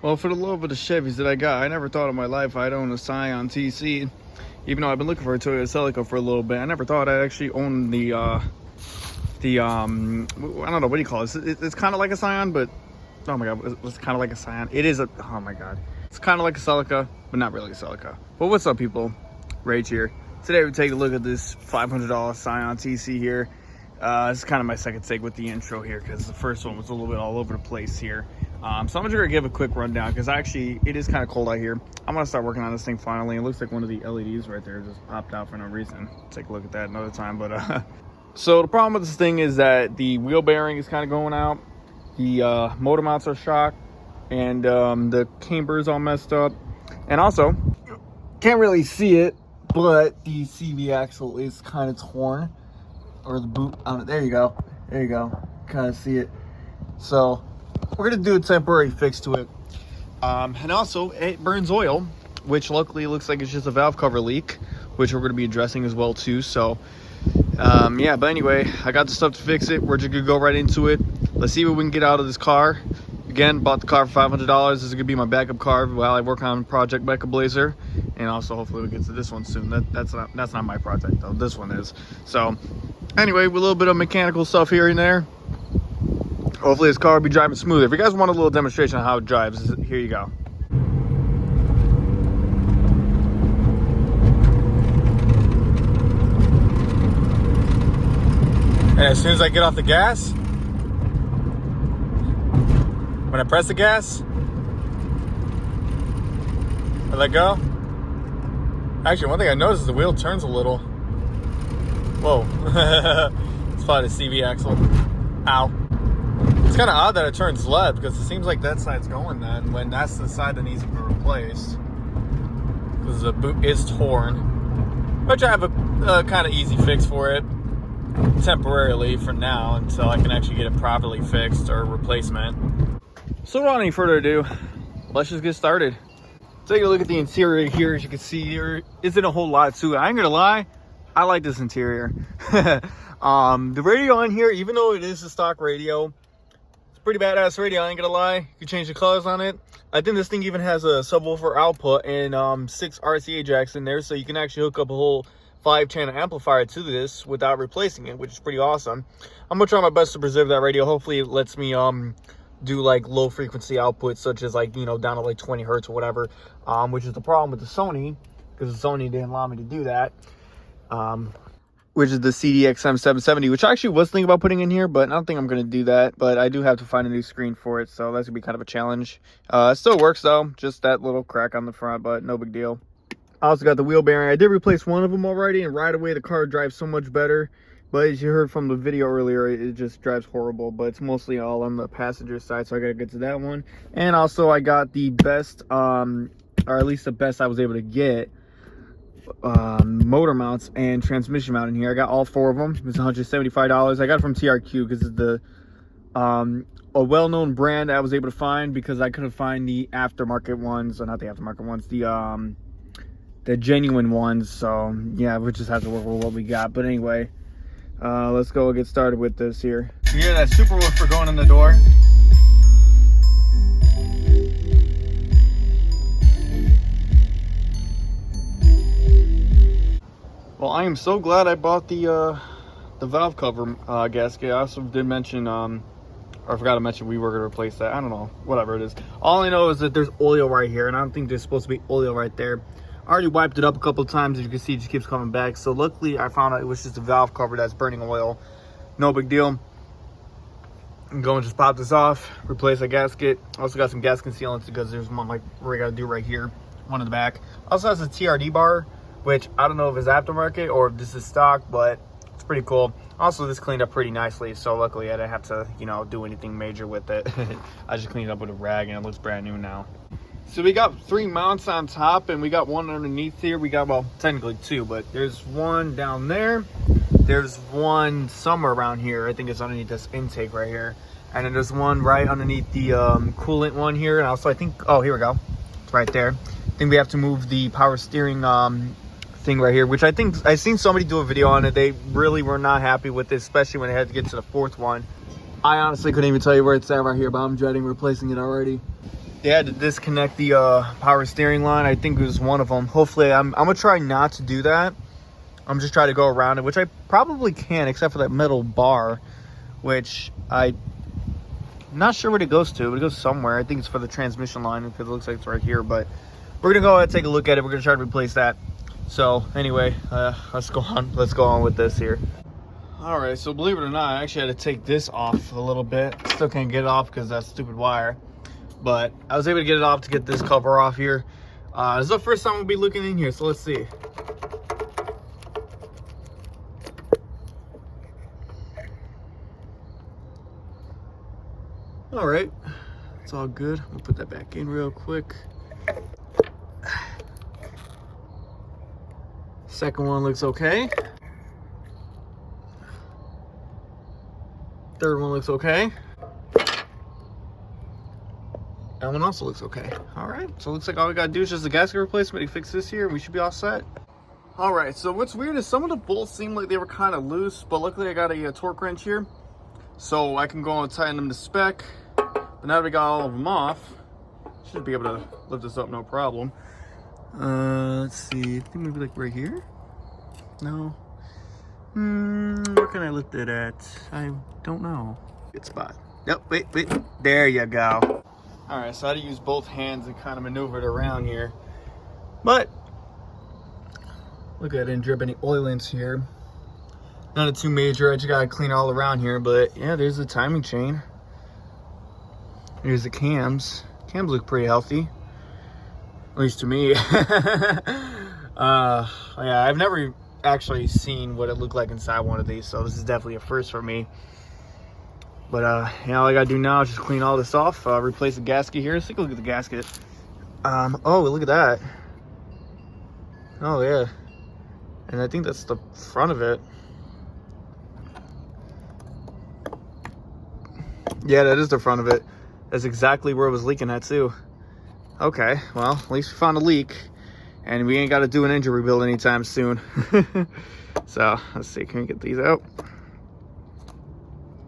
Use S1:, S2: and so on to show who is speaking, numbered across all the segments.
S1: Well, for the love of the Chevys that I got, I never thought in my life I'd own a Scion TC. Even though I've been looking for a Toyota Celica for a little bit, I never thought I'd actually own the I don't know, what do you call it? It's kind of like a Scion, but oh my god, it's kind of like a Scion. It is a, oh my god. It's kind of like a Celica, but not really a Celica. But what's up, people? Rage here. Today we take a look at this $500 Scion TC here. This is kind of my second take with the intro here because the first one was a little bit all over the place here. So I'm just gonna give a quick rundown because actually it is kind of cold out here. I'm gonna start working on this thing finally. It looks like one of the LEDs right there just popped out for no reason. Take a look at that another time. But so the problem with this thing is that the wheel bearing is kind of going out. The motor mounts are shot, and the camber is all messed up. And also, can't really see it, but the CV axle is kind of torn, or the boot on it. There you go. There you go. Kind of see it. So we're gonna do a temporary fix to it. And also it burns oil, which luckily looks like it's just a valve cover leak, which we're gonna be addressing as well too. So yeah, but anyway, I got the stuff to fix it. We're just gonna go right into it. Let's see what we can get out of this car. Again, bought the car for $500. This is gonna be my backup car while I work on Project MechaBlazer, and also hopefully we'll get to this one soon. That's not my project though. This one is. So anyway, with a little bit of mechanical stuff here and there, hopefully this car will be driving smoother. If you guys want a little demonstration of how it drives, here you go. And as soon as I get off the gas, when I press the gas, I let go. Actually, one thing I noticed is the wheel turns a little. Whoa. It's probably the CV axle. Ow. It's kind of odd that it turns left because it seems like that side's going then when that's the side that needs to be replaced. Because the boot is torn. Which I have a kind of easy fix for it. Temporarily for now until I can actually get it properly fixed or replacement. So without any further ado, let's just get started. Take a look at the interior here. As you can see, there isn't a whole lot to it. I ain't gonna lie, I like this interior. The radio on here, even though it is a stock radio, it's a pretty badass radio, I ain't gonna lie. You can change the colors on it. I think this thing even has a subwoofer output and 6 RCA jacks in there, so you can actually hook up a whole 5-channel amplifier to this without replacing it, which is pretty awesome. I'm gonna try my best to preserve that radio. Hopefully it lets me do like low frequency outputs, such as like, you know, down to like 20 hertz or whatever, which is the problem with the Sony, because the Sony didn't allow me to do that, which is the CDXM 770, which I actually was thinking about putting in here, but I don't think I'm going to do that. But I do have to find a new screen for it, so that's gonna be kind of a challenge. It still works though, just that little crack on the front, but no big deal. I also got the wheel bearing. I did replace one of them already, and right away the car drives so much better. But as you heard from the video earlier, it just drives horrible. But it's mostly all on the passenger side, so I gotta get to that one. And also I got the best, or at least the best I was able to get, motor mounts and transmission mount in here. I got all 4 of them. It was $175. I got it from TRQ because it's the a well-known brand I was able to find, because I couldn't find the aftermarket ones, or not the aftermarket ones, the genuine ones. So yeah, we just have to work with what we got. But anyway, let's go get started with this here. You hear that super woofer going in the door? Well, I am so glad I bought the valve cover gasket. I also did mention, or I forgot to mention we were going to replace that. I don't know, whatever it is. All I know is that there's oil right here, and I don't think there's supposed to be oil right there. I already wiped it up a couple of times. As you can see, it just keeps coming back. So luckily I found out it was just a valve cover that's burning oil. No big deal. I'm going to just pop this off, replace a gasket. Also got some gasket sealants because there's one like we got to do right here, one in the back. Also has a TRD bar, which I don't know if it's aftermarket or if this is stock, but it's pretty cool. Also, this cleaned up pretty nicely, so luckily I didn't have to, you know, do anything major with it. I just cleaned it up with a rag and it looks brand new now. So we got 3 mounts on top and we got one underneath here. We got, well, technically 2, but there's one down there. There's one somewhere around here. I think it's underneath this intake right here. And then there's one right underneath the coolant one here. And also I think, oh, here we go. It's right there. I think we have to move the power steering thing right here, which I think I seen somebody do a video on it. They really were not happy with it, especially when they had to get to the 4th one. I honestly couldn't even tell you where it's at right here, but I'm dreading replacing it already. they had to disconnect the power steering line. I think it was one of them. Hopefully, I'm gonna try not to do that. I'm just trying to go around it, which I probably can, except for that metal bar, which I'm not sure what it goes to, but it goes somewhere. I think it's for the transmission line because it looks like it's right here, but we're gonna go ahead and take a look at it. We're gonna try to replace that. So anyway, let's go on with this here. All right, so believe it or not, I actually had to take this off a little bit. Still can't get it off because that stupid wire, but I was able to get it off to get this cover off here. This is the first time we'll be looking in here, so let's see. All right, it's all good. We'll put that back in real quick. Second one looks okay. Third one looks okay. That one also looks okay. All right, so it looks like all we gotta do is just a gasket replacement to fix this here, and we should be all set. All right, so what's weird is some of the bolts seem like they were kind of loose, but luckily I got a torque wrench here, so I can go and tighten them to spec. But now that we got all of them off, should be able to lift this up no problem. Let's see, I think maybe like right here? No. Where can I lift it at? I don't know. Good spot. Yep, wait. There you go. All right, so I had to use both hands and kind of maneuver it around here. But, look at it, didn't drip any oil into here. Not too major, I just gotta clean all around here, but yeah, there's the timing chain. Here's the cams. Cams look pretty healthy. At least to me. Yeah, I've never actually seen what it looked like inside one of these, so this is definitely a first for me. But yeah, all I gotta do now is just clean all this off, replace the gasket here. Let's take a look at the gasket. Oh, look at that. Oh yeah, and I think that's the front of it. Yeah, that is the front of it. That's exactly where it was leaking at too. Okay, well, at least we found a leak, and we ain't got to do an engine rebuild anytime soon. So let's see, can we get these out?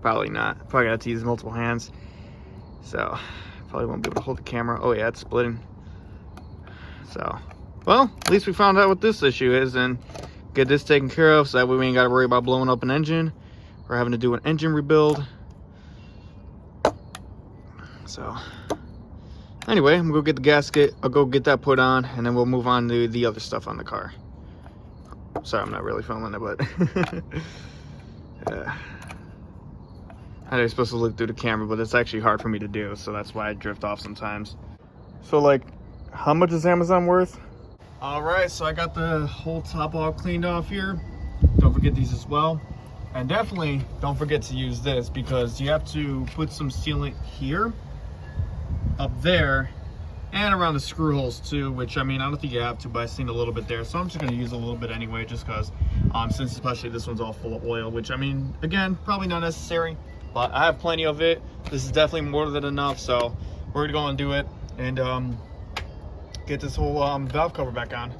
S1: Probably not. Probably got to use multiple hands, so probably won't be able to hold the camera. Oh yeah, it's splitting. So, well, at least we found out what this issue is and get this taken care of, so that way we ain't got to worry about blowing up an engine or having to do an engine rebuild. So anyway, I'm gonna go get the gasket. I'll go get that put on, and then we'll move on to the other stuff on the car. Sorry, I'm not really filming it, but I was supposed to look through the camera, but it's actually hard for me to do, so that's why I drift off sometimes. So like, how much is Amazon worth? All right, so I got the whole top all cleaned off here. Don't forget these as well. And definitely don't forget to use this, because you have to put some sealant here, up there, and around the screw holes too, which I mean, I don't think you have to, but I've seen a little bit there, so I'm just going to use a little bit anyway, just because since especially this one's all full of oil, which I mean, again, probably not necessary, but I have plenty of it. This is definitely more than enough, so we're gonna go and do it and get this whole valve cover back on.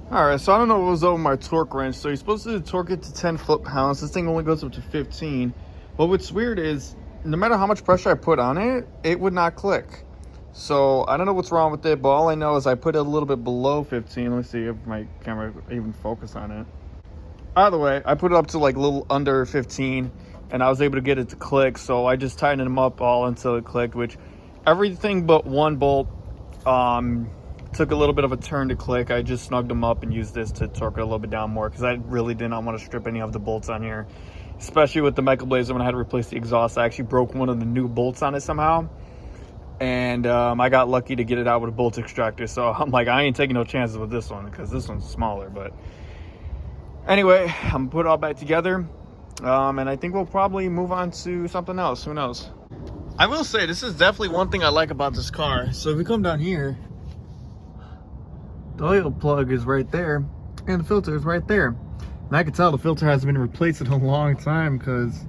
S1: All right, so I don't know what was over my torque wrench. So you're supposed to torque it to 10 foot-pounds. This thing only goes up to 15. But what's weird is, no matter how much pressure I put on it, it would not click. So I don't know what's wrong with it, but all I know is I put it a little bit below 15. Let me see if my camera even focus on it. Either way, I put it up to like a little under 15, and I was able to get it to click. So I just tightened them up all until it clicked, which everything but one bolt took a little bit of a turn to click. I just snugged them up and used this to torque it a little bit down more, because I really did not want to strip any of the bolts on here, especially with the MechaBlazer. When I had to replace the exhaust, I actually broke one of the new bolts on it somehow, and I got lucky to get it out with a bolt extractor. So I'm like, I ain't taking no chances with this one, because this one's smaller. But anyway, I'm gonna put it all back together, and I think we'll probably move on to something else. Who knows? I will say, this is definitely one thing I like about this car. So if we come down here, the oil plug is right there, and the filter is right there. And I can tell the filter hasn't been replaced in a long time, because,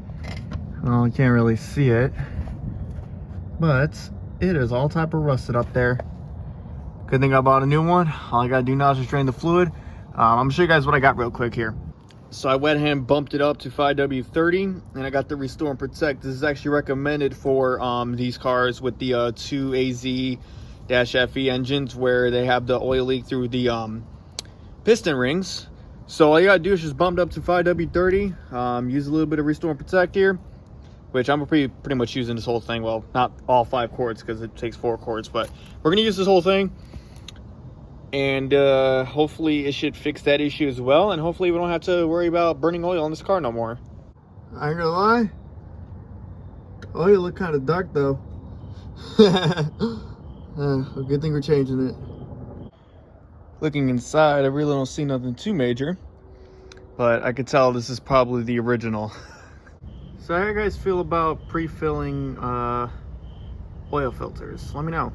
S1: well, you can't really see it, but it is all type of rusted up there. Good thing I bought a new one. All I gotta do now is just drain the fluid. I'm gonna show you guys what I got real quick here. So I went ahead and bumped it up to 5W30, and I got the Restore and Protect. This is actually recommended for these cars with the 2AZ-FE engines where they have the oil leak through the piston rings. So all you gotta do is just bump it up to 5W30, use a little bit of Restore and Protect here, which I'm pretty much using this whole thing. Well, not all 5 quarts because it takes 4 quarts, but we're gonna use this whole thing. And hopefully it should fix that issue as well, and hopefully we don't have to worry about burning oil on this car no more. I ain't gonna lie, the oil look kind of dark though. A good thing we're changing it. Looking inside, I really don't see nothing too major, but I could tell this is probably the original. So how do you guys feel about pre-filling oil filters? Let me know.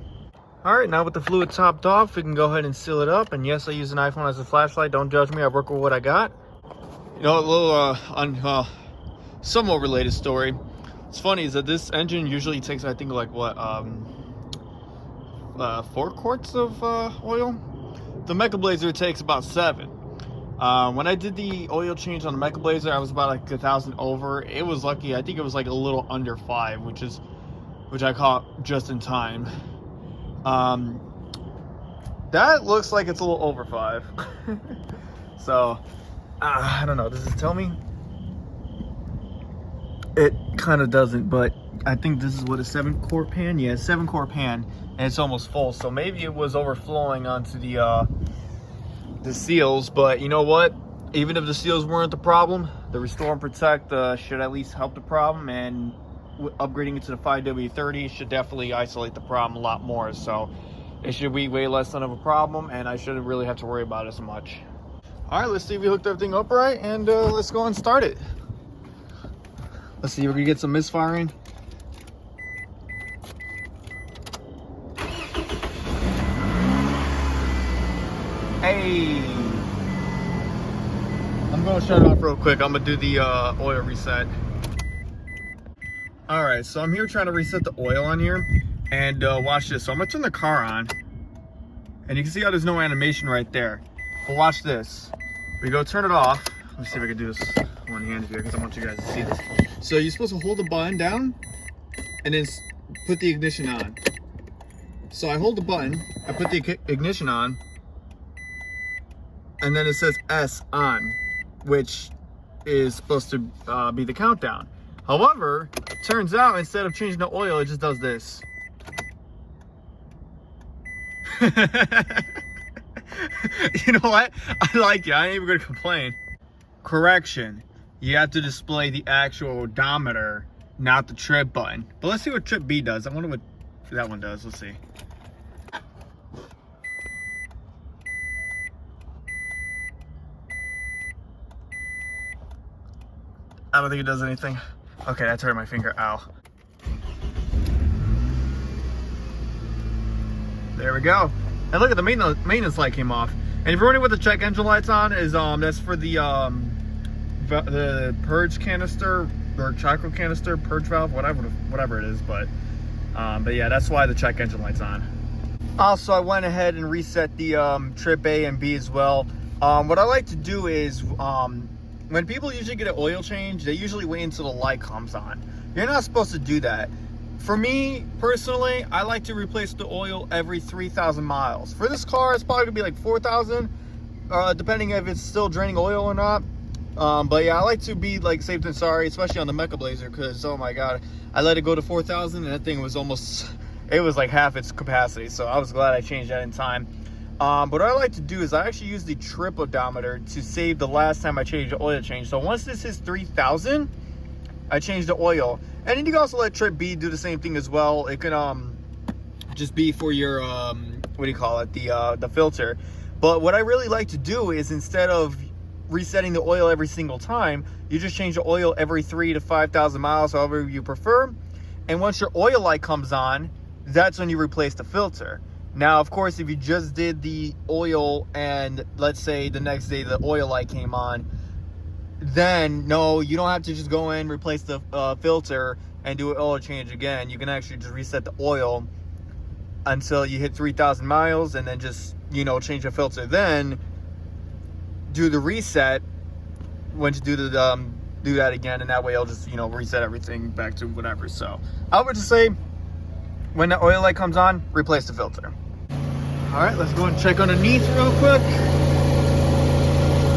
S1: All right, now with the fluid topped off, we can go ahead and seal it up. And yes, I use an iPhone as a flashlight. Don't judge me. I work with what I got. You know, a little somewhat related story. It's funny is that this engine usually takes, I think, like what 4 quarts of oil. The MechaBlazer takes about 7. When I did the oil change on the MechaBlazer, I was about like 1,000 over. It was lucky. I think it was like a little under 5, which I caught just in time. That looks like it's a little over 5. So I don't know, does it tell me? It kind of doesn't, but I think this is what, a 7-quart pan? Yeah, 7-quart pan, and it's almost full, so maybe it was overflowing onto the seals. But you know what, even if the seals weren't the problem, the Restore and Protect should at least help the problem, and upgrading it to the 5W30 should definitely isolate the problem a lot more. So it should be way less than of a problem, and I shouldn't really have to worry about it so much. All right, let's see if we hooked everything up right, and let's go and start it. Let's see if we can get some misfiring. Hey, I'm gonna shut it off real quick. I'm gonna do the oil reset. All right, so I'm here trying to reset the oil on here, and watch this. So I'm gonna turn the car on, and you can see how there's no animation right there. But watch this. We go turn it off. Let me see if I can do this one-handed here because I want you guys to see this. So you're supposed to hold the button down and then put the ignition on. So I hold the button, I put the ignition on, and then it says S on, which is supposed to be the countdown. However, turns out instead of changing the oil, it just does this. You know what? I like it. I ain't even gonna complain. Correction. You have to display the actual odometer, not the trip button. But let's see what trip B does. I wonder what that one does. Let's see. I don't think it does anything. Okay, that's hurt my finger. Ow. There we go. And look at the maintenance light came off. And if you're wondering what the check engine light's on, is that's for the purge canister or charcoal canister, purge valve, whatever it is. But yeah, that's why the check engine light's on. Also, I went ahead and reset the trip A and B as well. What I like to do is when people usually get an oil change, they usually wait until the light comes on. You're not supposed to do that. For me, personally, I like to replace the oil every 3,000 miles. For this car, it's probably gonna be like 4,000, depending if it's still draining oil or not. But yeah, I like to be like safe than sorry, especially on the MechaBlazer, because oh my god, I let it go to 4,000 and that thing was almost, it was like half its capacity. So I was glad I changed that in time. But what I like to do is I actually use the trip odometer to save the last time I changed the oil change. So once this is 3,000, I change the oil. And then you can also let trip B do the same thing as well. It can just be for your what do you call it, the filter. But what I really like to do is instead of resetting the oil every single time, you just change the oil every 3,000 to 5,000 miles, however you prefer. And once your oil light comes on, that's when you replace the filter. Now, of course, if you just did the oil and let's say the next day the oil light came on, then no, you don't have to just go in, replace the filter and do an oil change again. You can actually just reset the oil until you hit 3,000 miles and then just, you know, change the filter. Then do the reset once you do that again, and that way it'll just, you know, reset everything back to whatever. So I would just say, when the oil light comes on, replace the filter. All right, let's go and check underneath real quick.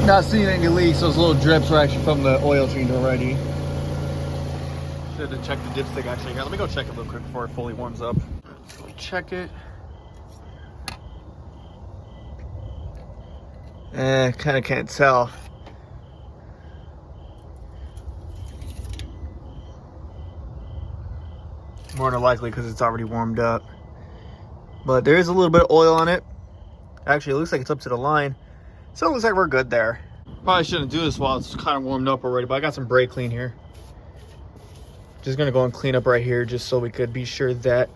S1: Not seeing any leaks. Those little drips are actually from the oil change already. Should have checked the dipstick actually. Here, let me go check it real quick before it fully warms up. Let's go check it. Kind of can't tell. More than likely because it's already warmed up. But there is a little bit of oil on it. Actually, it looks like it's up to the line. So it looks like we're good there. Probably shouldn't do this while it's kind of warmed up already, but I got some brake clean here. Just gonna go and clean up right here just so we could be sure that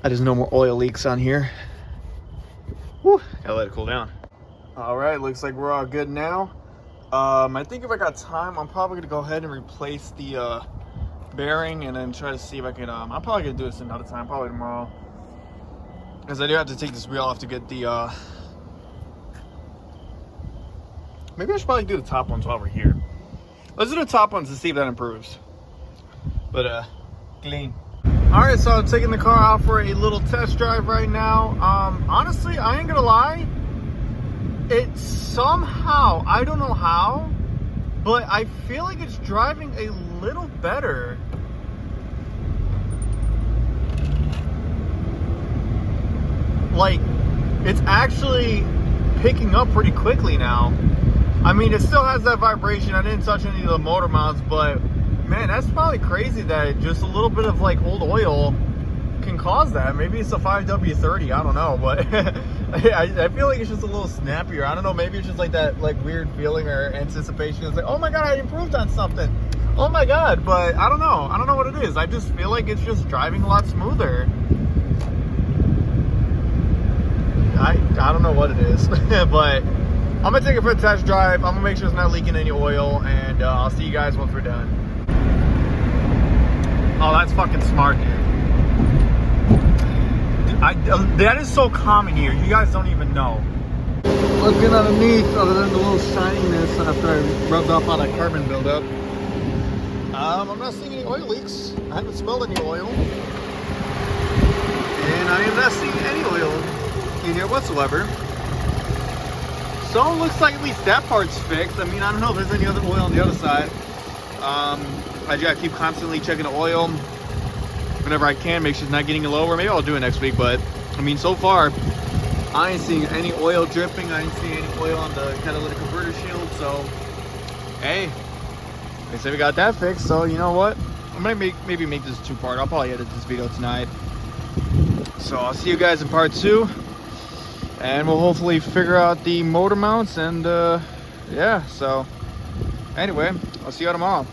S1: there's no more oil leaks on here. Whew, gotta let it cool down. All right, looks like we're all good now. I think if I got time, I'm probably gonna go ahead and replace the bearing and then try to see if I can, I'm probably gonna do this another time, probably tomorrow. Because I do have to take this wheel off to get the, maybe I should probably do the top ones while we're here. Let's do the top ones to see if that improves. But, clean. All right, so I'm taking the car out for a little test drive right now. Honestly, I ain't gonna lie. It somehow, I don't know how, but I feel like it's driving a little better. Like, it's actually picking up pretty quickly now. I mean, it still has that vibration. I didn't touch any of the motor mounts, but man, that's probably crazy that just a little bit of like old oil can cause that. Maybe it's a 5W30, I don't know, but I feel like it's just a little snappier. I don't know, maybe it's just like that like weird feeling or anticipation. It's like, oh my God, I improved on something. Oh my God, but I don't know what it is. I just feel like it's just driving a lot smoother. I don't know what it is, but I'm gonna take it for a test drive. I'm gonna make sure it's not leaking any oil, and I'll see you guys once we're done. Oh, that's fucking smart, dude. That is so common here. You guys don't even know. Looking underneath, other than the little shininess after I rubbed off all that carbon buildup, I'm not seeing any oil leaks. I haven't smelled any oil, and I am not seeing any oil in here whatsoever. So it looks like at least that part's fixed. I mean, I don't know if there's any other oil on the other side. I just gotta keep constantly checking the oil whenever I can, make sure it's not getting lower. Maybe I'll do it next week, but I mean, so far I ain't seeing any oil dripping. I ain't seeing any oil on the catalytic converter shield. So hey, they say we got that fixed, so you know what, I'm gonna maybe make this a two-part. I'll probably edit this video tonight. So I'll see you guys in part 2, and we'll hopefully figure out the motor mounts, and yeah, so anyway, I'll see you tomorrow.